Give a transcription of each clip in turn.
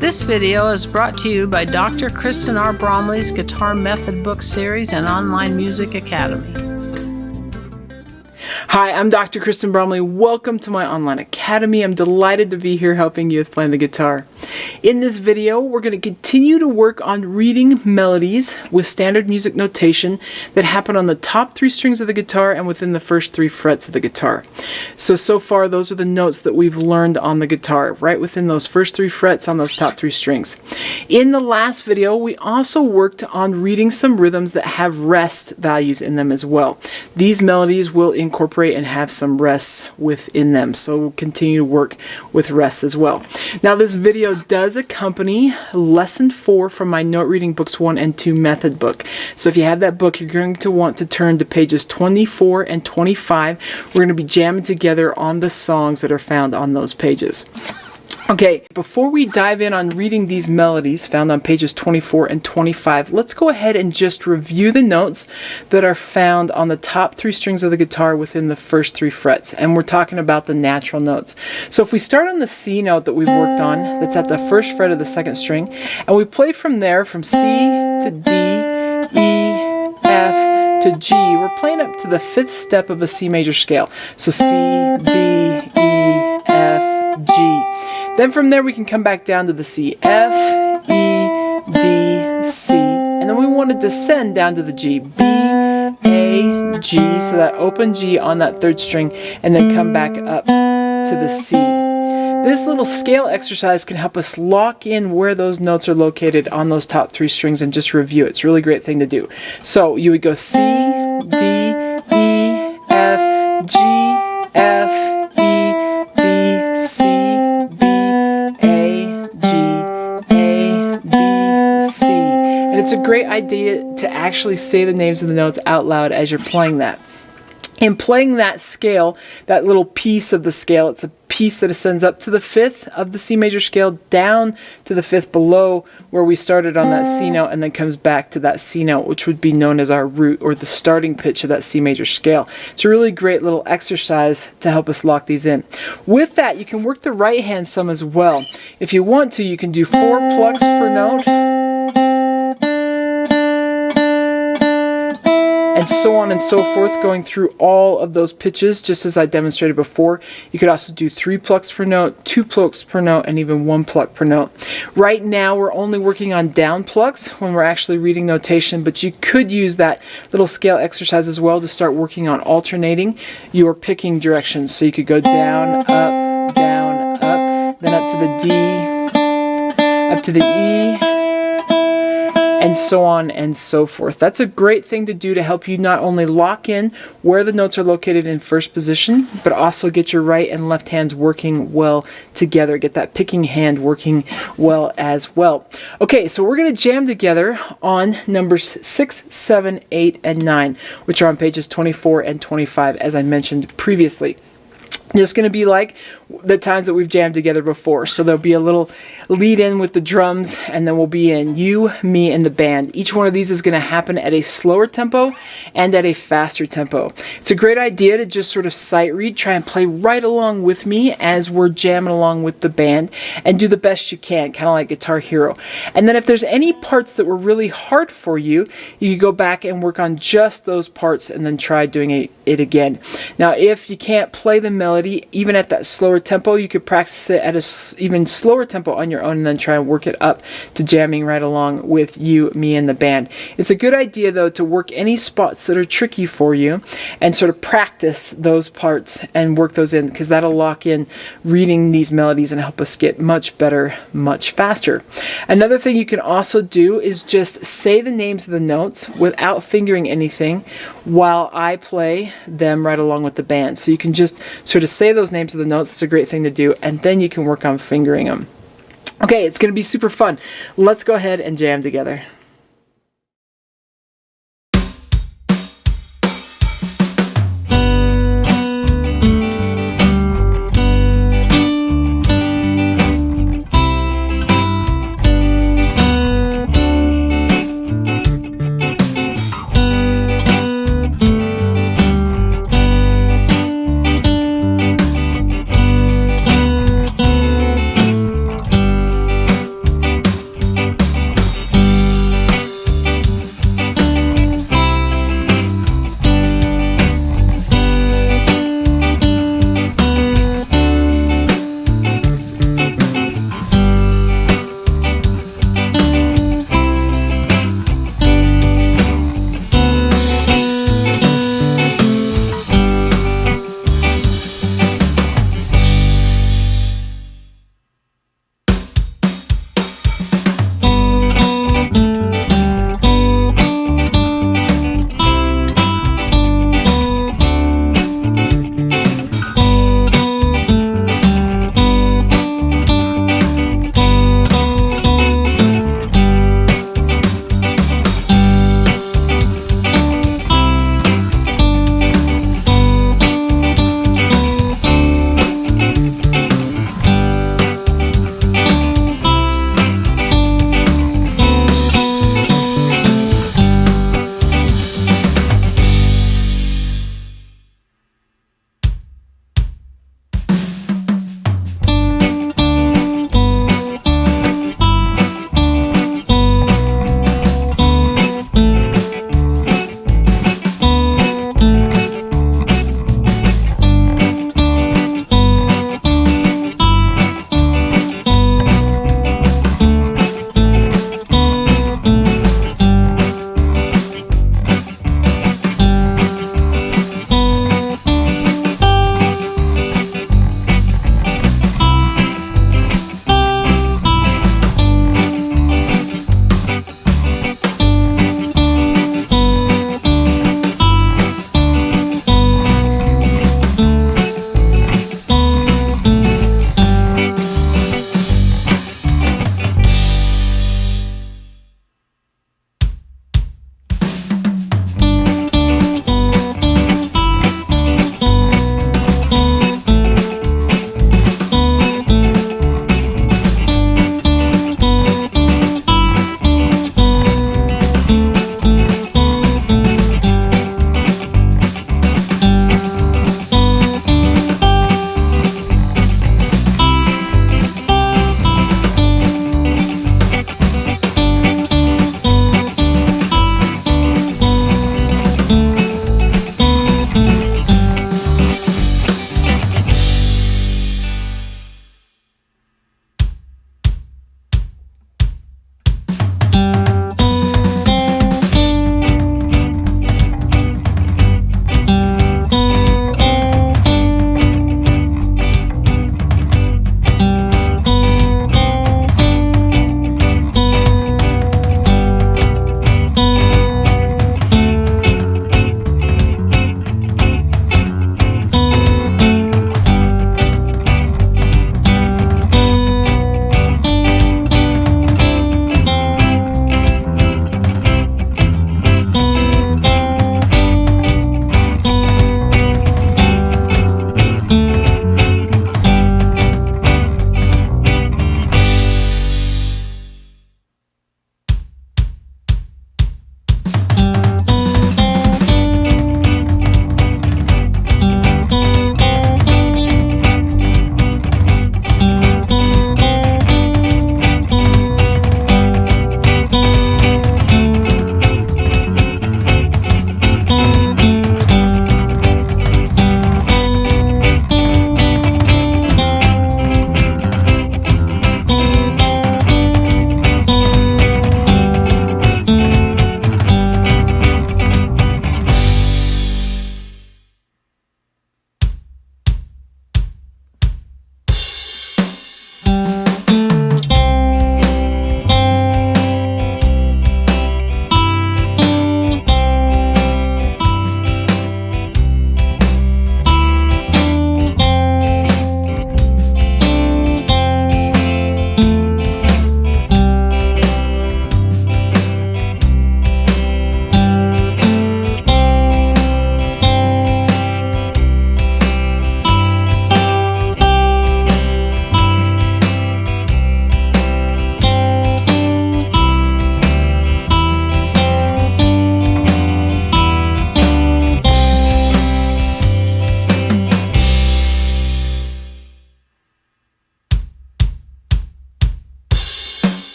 This video is brought to you by Dr. Kristen R. Bromley's Guitar Method Book Series and Online Music Academy. Hi, I'm Dr. Kristen Bromley. Welcome to my online academy. I'm delighted to be here helping you with playing the guitar. In this video, we're going to continue to work on reading melodies with standard music notation that happen on the top 3 strings of the guitar and within the first 3 frets of the guitar. So far, those are the notes that we've learned on the guitar, right within those first 3 frets on those top 3 strings. In the last video, we also worked on reading some rhythms that have rest values in them as well. These melodies will incorporate and have some rests within them, so we'll continue to work with rests as well. Now, this video does accompany lesson 4 from my note reading books 1 and 2 method book. So if you have that book, you're going to want to turn to pages 24 and 25. We're going to be jamming together on the songs that are found on those pages. Okay, before we dive in on reading these melodies found on pages 24 and 25, let's go ahead and just review the notes that are found on the top 3 strings of the guitar within the first 3 frets. And we're talking about the natural notes. So if we start on the C note that we've worked on, that's at the first fret of the 2nd string, and we play from there from C to D, E, F to G, we're playing up to the 5th step of a C major scale. So C, D, E, F, G. Then from there we can come back down to the C, F, E, D, C, and then we want to descend down to the G, B, A, G, so that open G on that 3rd string, and then come back up to the C. This little scale exercise can help us lock in where those notes are located on those top 3 strings and just review it. It's a really great thing to do. So you would go C, D, E, F, G, F, E, D, C, it's a great idea to actually say the names of the notes out loud as you're playing that. In playing that scale, that little piece of the scale, it's a piece that ascends up to the 5th of the C major scale, down to the 5th below where we started on that C note, and then comes back to that C note, which would be known as our root or the starting pitch of that C major scale. It's a really great little exercise to help us lock these in. With that, you can work the right hand some as well. If you want to, you can do 4 plucks per note, and so on and so forth, going through all of those pitches, just as I demonstrated before. You could also do 3 plucks per note, 2 plucks per note, and even 1 pluck per note. Right now, we're only working on down plucks when we're actually reading notation, but you could use that little scale exercise as well to start working on alternating your picking directions. So you could go down, up, then up to the D, up to the E, and so on and so forth. That's a great thing to do to help you not only lock in where the notes are located in first position, but also get your right and left hands working well together. Get that picking hand working well as well. Okay, so we're going to jam together on numbers 6, 7, 8, and 9, which are on pages 24 and 25, as I mentioned previously. It's going to be like the times that we've jammed together before. So there'll be a little lead in with the drums, and then we'll be in you, me, and the band. Each one of these is going to happen at a slower tempo and at a faster tempo. It's a great idea to just sort of sight read, try and play right along with me as we're jamming along with the band, and do the best you can, kind of like Guitar Hero. And then if there's any parts that were really hard for you, you could go back and work on just those parts and then try doing it again. Now, if you can't play the melody even at that slower tempo, you could practice it at a even slower tempo on your own and then try and work it up to jamming right along with you, me, and the band. It's a good idea, though, to work any spots that are tricky for you and sort of practice those parts and work those in, because that'll lock in reading these melodies and help us get much better, much faster. Another thing you can also do is just say the names of the notes without fingering anything while I play them right along with the band. So you can just sort of say those names of the notes. It's a great thing to do, and then you can work on fingering them. Okay, it's going to be super fun. Let's go ahead and jam together.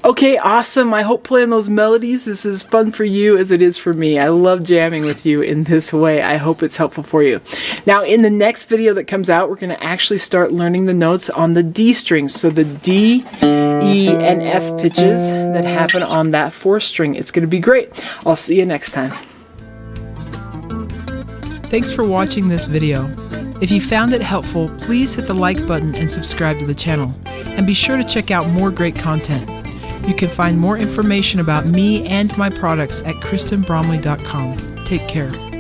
Okay, awesome. I hope playing those melodies is as fun for you as it is for me. I love jamming with you in this way. I hope it's helpful for you. Now, in the next video that comes out, we're going to actually start learning the notes on the D strings. So the D, E, and F pitches that happen on that 4th string. It's going to be great. I'll see you next time. Thanks for watching this video. If you found it helpful, please hit the like button and subscribe to the channel. And be sure to check out more great content. You can find more information about me and my products at KristenBromley.com. Take care.